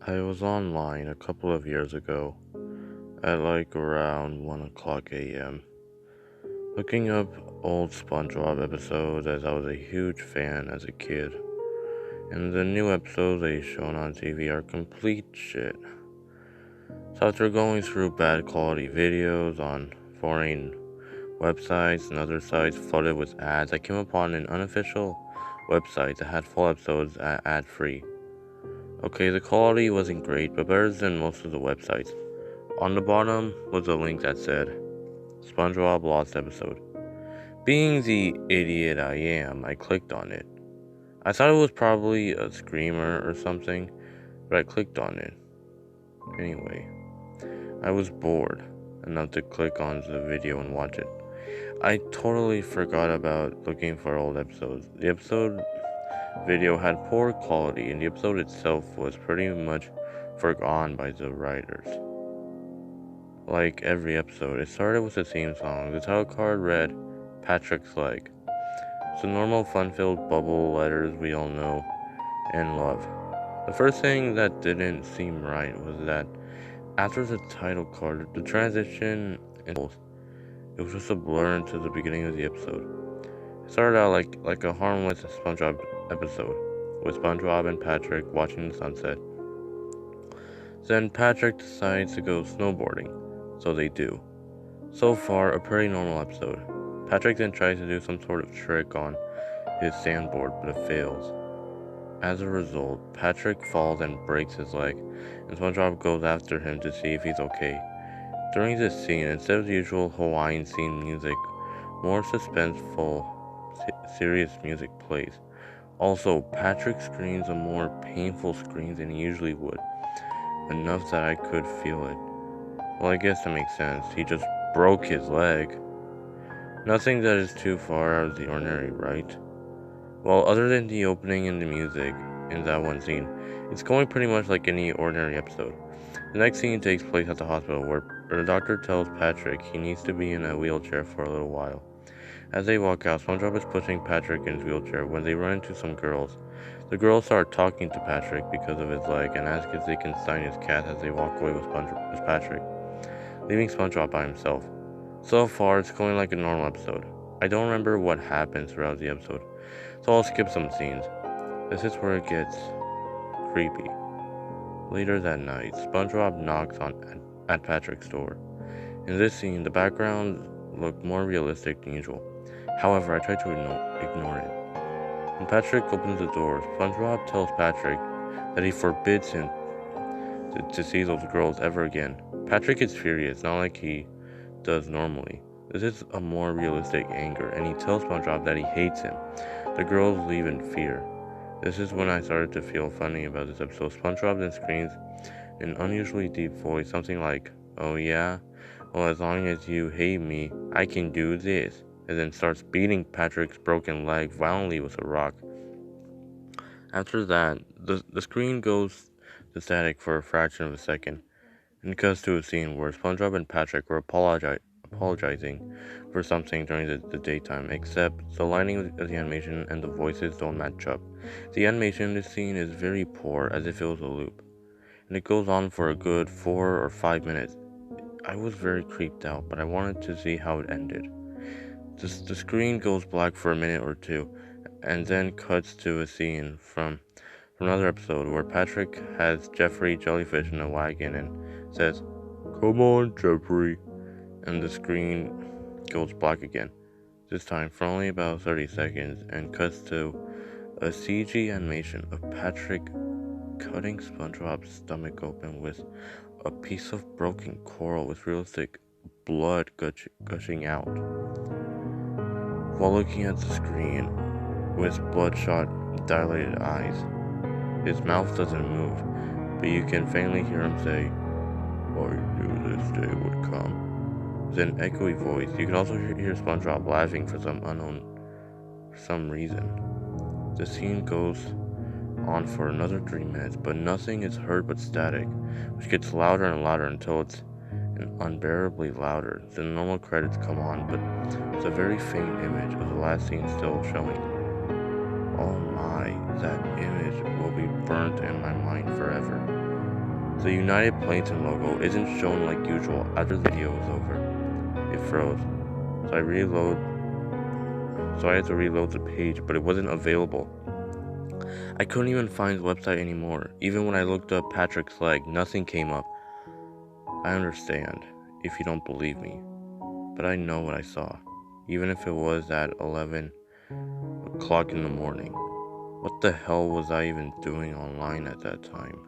I was online a couple of years ago at like around 1 o'clock a.m. looking up old Spongebob episodes as I was a huge fan as a kid. And the new episodes they shown on TV are complete shit. So after going through bad quality videos on foreign websites and other sites flooded with ads, I came upon an unofficial website that had full episodes ad-free. Okay, the quality wasn't great, but better than most of the websites. On the bottom was a link that said, SpongeBob Lost Episode. Being the idiot I am, I clicked on it. I thought it was probably a screamer or something, but I clicked on it. Anyway, I was bored enough to click on the video and watch it. I totally forgot about looking for old episodes. The episode video had poor quality, and the episode itself was pretty much forgotten by the writers. Like every episode, it started with the theme song. The title card read, Patrick's Leg. It's the normal fun-filled bubble letters we all know and love. The first thing that didn't seem right was that after the title card, the transition it was just a blur into the beginning of the episode. It started out like a harmless SpongeBob episode, with SpongeBob and Patrick watching the sunset. Then Patrick decides to go snowboarding, so they do. So far, a pretty normal episode. Patrick then tries to do some sort of trick on his sandboard, but it fails. As a result, Patrick falls and breaks his leg, and SpongeBob goes after him to see if he's okay. During this scene, instead of the usual Hawaiian scene music, more suspenseful, serious music plays. Also, Patrick screams a more painful scream than he usually would, enough that I could feel it. Well, I guess that makes sense. He just broke his leg. Nothing that is too far out of the ordinary, right? Well, other than the opening and the music in that one scene, it's going pretty much like any ordinary episode. The next scene takes place at the hospital where the doctor tells Patrick he needs to be in a wheelchair for a little while. As they walk out, SpongeBob is pushing Patrick in his wheelchair when they run into some girls. The girls start talking to Patrick because of his leg and ask if they can sign his cat as they walk away with Patrick, leaving SpongeBob by himself. So far, it's going like a normal episode. I don't remember what happens throughout the episode, so I'll skip some scenes. This is where it gets creepy. Later that night, SpongeBob knocks at Patrick's door. In this scene, the background looked more realistic than usual. However, I tried to ignore it. When Patrick opens the door, SpongeBob tells Patrick that he forbids him to see those girls ever again. Patrick is furious, not like he does normally. This is a more realistic anger, and he tells SpongeBob that he hates him. The girls leave in fear. This is when I started to feel funny about this episode. SpongeBob then screams in an unusually deep voice, something like, "Oh yeah? Well, as long as you hate me, I can do this," and then starts beating Patrick's broken leg violently with a rock. After that, the screen goes to static for a fraction of a second, and cuts to a scene where SpongeBob and Patrick were apologizing for something during the daytime, except the lighting of the animation and the voices don't match up. The animation in this scene is very poor, as if it was a loop, and it goes on for a good 4 or 5 minutes. I was very creeped out, but I wanted to see how it ended. The screen goes black for a minute or two, and then cuts to a scene from another episode where Patrick has Jeffrey Jellyfish in a wagon and says, "Come on, Jeffrey," and the screen goes black again, this time for only about 30 seconds, and cuts to a CG animation of Patrick cutting SpongeBob's stomach open with a piece of broken coral with realistic blood gushing out. While looking at the screen with bloodshot, dilated eyes, his mouth doesn't move, but you can faintly hear him say, "I knew this day would come," with an echoey voice. You can also hear SpongeBob laughing for some reason. The scene goes on for another 3 minutes, but nothing is heard but static, which gets louder and louder until it's unbearably louder. The normal credits come on, but it's a very faint image of the last scene still showing. Oh my, that image will be burnt in my mind forever. The United Plankton logo isn't shown like usual. After the video was over, it froze. So I had to reload the page, but it wasn't available. I couldn't even find the website anymore. Even when I looked up Patrick's leg, nothing came up. I understand if you don't believe me, but I know what I saw, even if it was at 11 o'clock in the morning. What the hell was I even doing online at that time?